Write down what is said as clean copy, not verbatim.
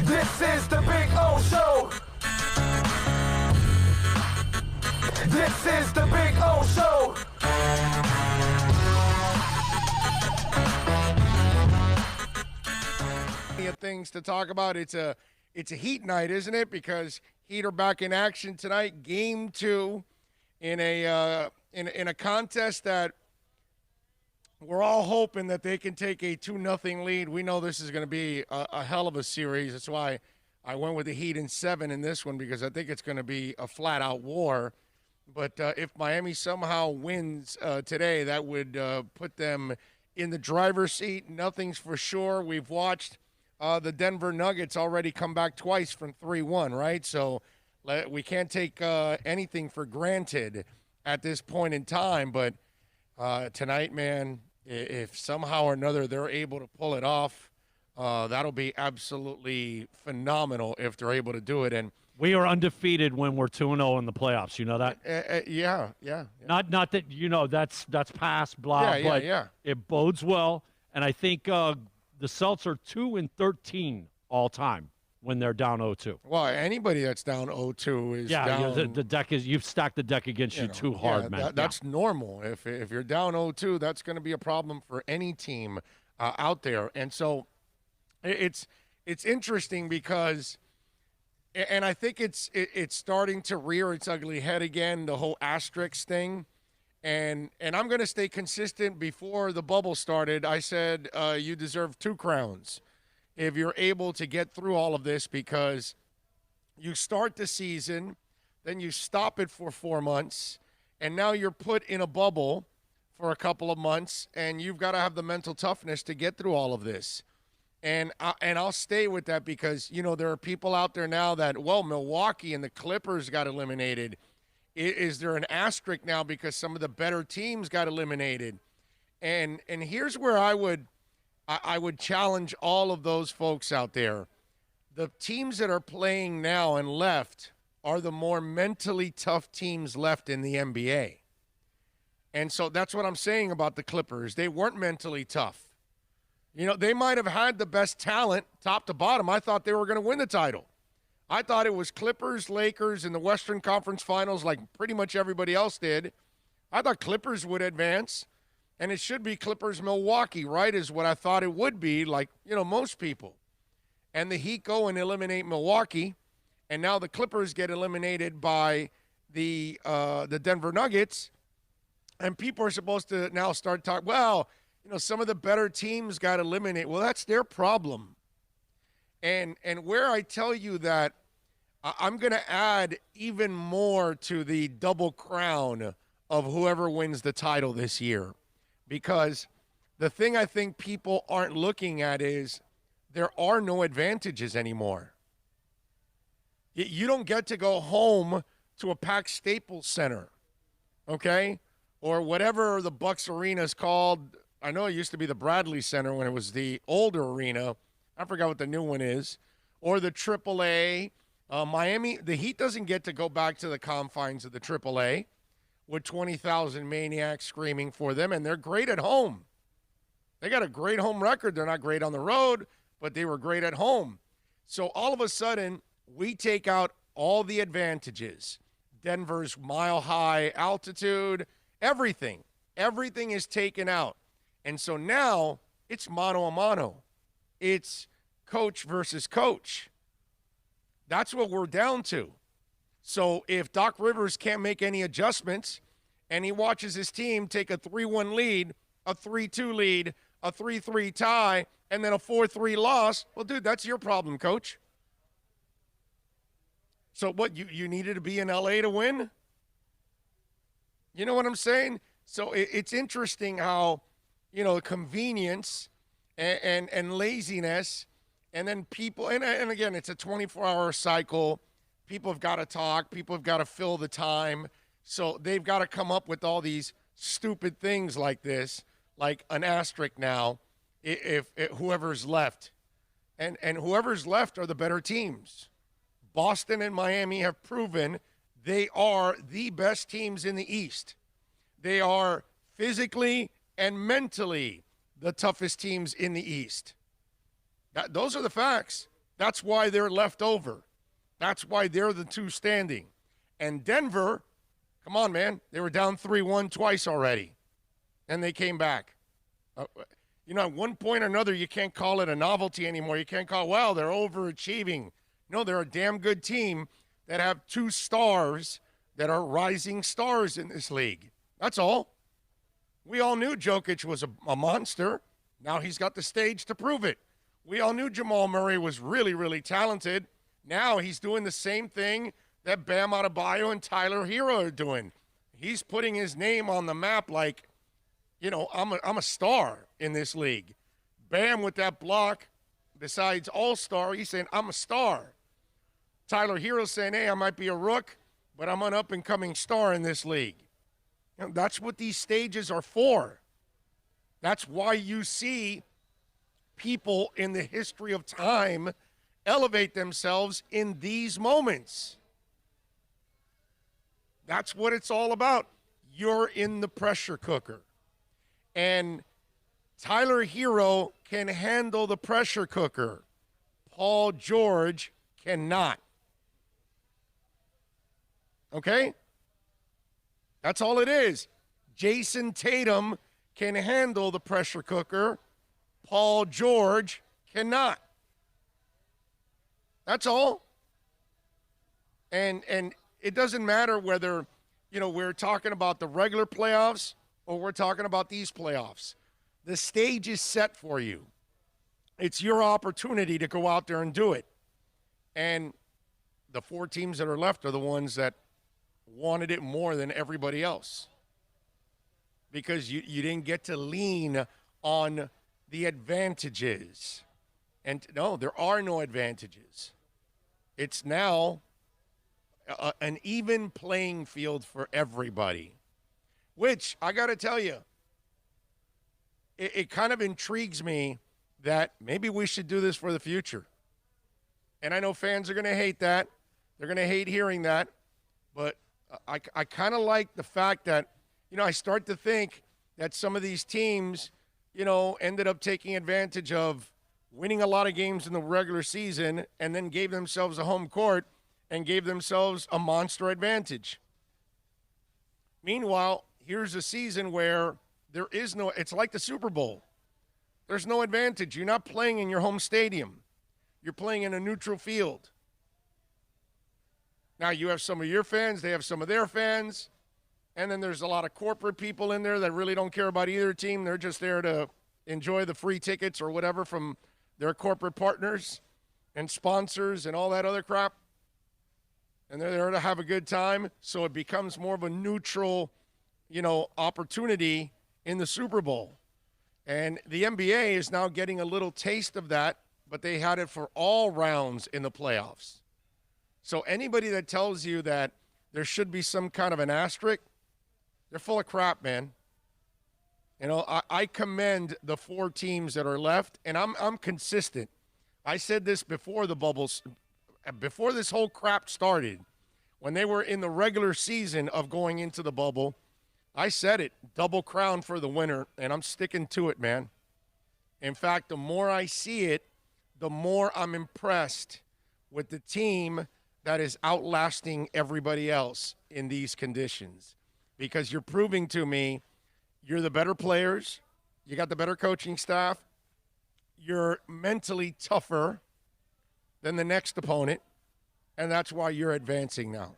This is the Big O Show. This is the Big O Show. Things to talk about. It's a Heat night, isn't it? Because Heat are back in action tonight. Game 2 in a contest that we're all hoping that they can take a 2-0 lead. We know this is going to be a hell of a series. That's why I went with the Heat in 7 in this one, because I think it's going to be a flat-out war. But if Miami somehow wins today, that would put them in the driver's seat. Nothing's for sure. We've watched the Denver Nuggets already come back twice from 3-1, right? So we can't take anything for granted at this point in time. But tonight, man, if somehow or another they're able to pull it off, that'll be absolutely phenomenal if they're able to do it. And we are undefeated when we're 2-0 in the playoffs. You know that? Yeah. Not that, you know, that's past, blah, but it bodes well. And I think the Celts are 2-13 all time when they're down 0-2. Well, anybody that's down 0-2 is down. Yeah, the deck is, you've stacked the deck against you too hard, man. That's normal. If you're down 0-2, that's going to be a problem for any team out there. And so it's interesting because, and I think it's starting to rear its ugly head again, the whole asterisk thing. And I'm going to stay consistent. Before the bubble started, I said you deserve 2 crowns if you're able to get through all of this, because you start the season, then you stop it for 4 months, and now you're put in a bubble for a couple of months, and you've got to have the mental toughness to get through all of this. And I'll stay with that because, you know, there are people out there now that, well, Milwaukee and the Clippers got eliminated. Is there an asterisk now because some of the better teams got eliminated? And here's where I would challenge all of those folks out there. The teams that are playing now and left are the more mentally tough teams left in the NBA. And so that's what I'm saying about the Clippers. They weren't mentally tough. You know, they might have had the best talent top to bottom. I thought they were going to win the title. I thought it was Clippers, Lakers in the Western Conference Finals like pretty much everybody else did. I thought Clippers would advance, and it should be Clippers, Milwaukee, right, is what I thought it would be, like, you know, most people. And the Heat go and eliminate Milwaukee, and now the Clippers get eliminated by the Denver Nuggets, and people are supposed to now start talking, well, you know, some of the better teams got eliminated. Well, that's their problem. And where I tell you that I'm going to add even more to the double crown of whoever wins the title this year, because the thing I think people aren't looking at is there are no advantages anymore. You don't get to go home to a packed Staples Center, okay, or whatever the Bucks Arena is called. I know it used to be the Bradley Center when it was the older arena. I forgot what the new one is. Or the AAA. Miami, the Heat doesn't get to go back to the confines of the AAA with 20,000 maniacs screaming for them, and they're great at home. They got a great home record. They're not great on the road, but they were great at home. So all of a sudden, we take out all the advantages. Denver's mile-high altitude, everything. Everything is taken out. And so now it's mano-a-mano. It's coach versus coach. That's what we're down to. So if Doc Rivers can't make any adjustments and he watches his team take a 3-1 lead, a 3-2 lead, a 3-3 tie, and then a 4-3 loss, well, dude, that's your problem, coach. So what, you needed to be in L.A. to win? You know what I'm saying? So it's interesting how, you know, convenience and laziness, and then people, and again, it's a 24-hour cycle. People have got to talk. People have got to fill the time. So they've got to come up with all these stupid things like this, like an asterisk now, if whoever's left. And whoever's left are the better teams. Boston and Miami have proven they are the best teams in the East. They are physically and mentally the toughest teams in the East. Those are the facts. That's why they're left over. That's why they're the two standing. And Denver, come on, man. They were down 3-1 twice already, and they came back. At one point or another, you can't call it a novelty anymore. You can't call, well, they're overachieving. No, they're a damn good team that have two stars that are rising stars in this league. That's all. We all knew Jokic was a monster. Now he's got the stage to prove it. We all knew Jamal Murray was really, really talented. Now he's doing the same thing that Bam Adebayo and Tyler Hero are doing. He's putting his name on the map like, I'm a star in this league. Bam with that block, besides all-star, he's saying, I'm a star. Tyler Hero saying, hey, I might be a rook, but I'm an up-and-coming star in this league. That's what these stages are for. That's why you see people in the history of time elevate themselves in these moments. That's what it's all about. You're in the pressure cooker. And Tyler Hero can handle the pressure cooker. Paul George cannot. Okay? That's all it is. Jason Tatum can handle the pressure cooker. Paul George cannot. That's all. And it doesn't matter whether, we're talking about the regular playoffs or we're talking about these playoffs. The stage is set for you. It's your opportunity to go out there and do it. And the four teams that are left are the ones that wanted it more than everybody else, because you didn't get to lean on the advantages. And no, there are no advantages. It's now an even playing field for everybody, which I got to tell you, it kind of intrigues me that maybe we should do this for the future. And I know fans are going to hate that. They're going to hate hearing that. But I kind of like the fact that, I start to think that some of these teams, ended up taking advantage of winning a lot of games in the regular season and then gave themselves a home court and gave themselves a monster advantage. Meanwhile, here's a season where there is no, it's like the Super Bowl. There's no advantage. You're not playing in your home stadium. You're playing in a neutral field. Now, you have some of your fans, they have some of their fans, and then there's a lot of corporate people in there that really don't care about either team. They're just there to enjoy the free tickets or whatever from their corporate partners and sponsors and all that other crap. And they're there to have a good time, so it becomes more of a neutral, opportunity in the Super Bowl. And the NBA is now getting a little taste of that, but they had it for all rounds in the playoffs. So anybody that tells you that there should be some kind of an asterisk, they're full of crap, man. I commend the four teams that are left, and I'm consistent. I said this before the bubbles, before this whole crap started, when they were in the regular season of going into the bubble. I said it, double crown for the winner, and I'm sticking to it, man. In fact, the more I see it, the more I'm impressed with the team that is outlasting everybody else in these conditions, because you're proving to me you're the better players, you got the better coaching staff, you're mentally tougher than the next opponent, and that's why you're advancing now.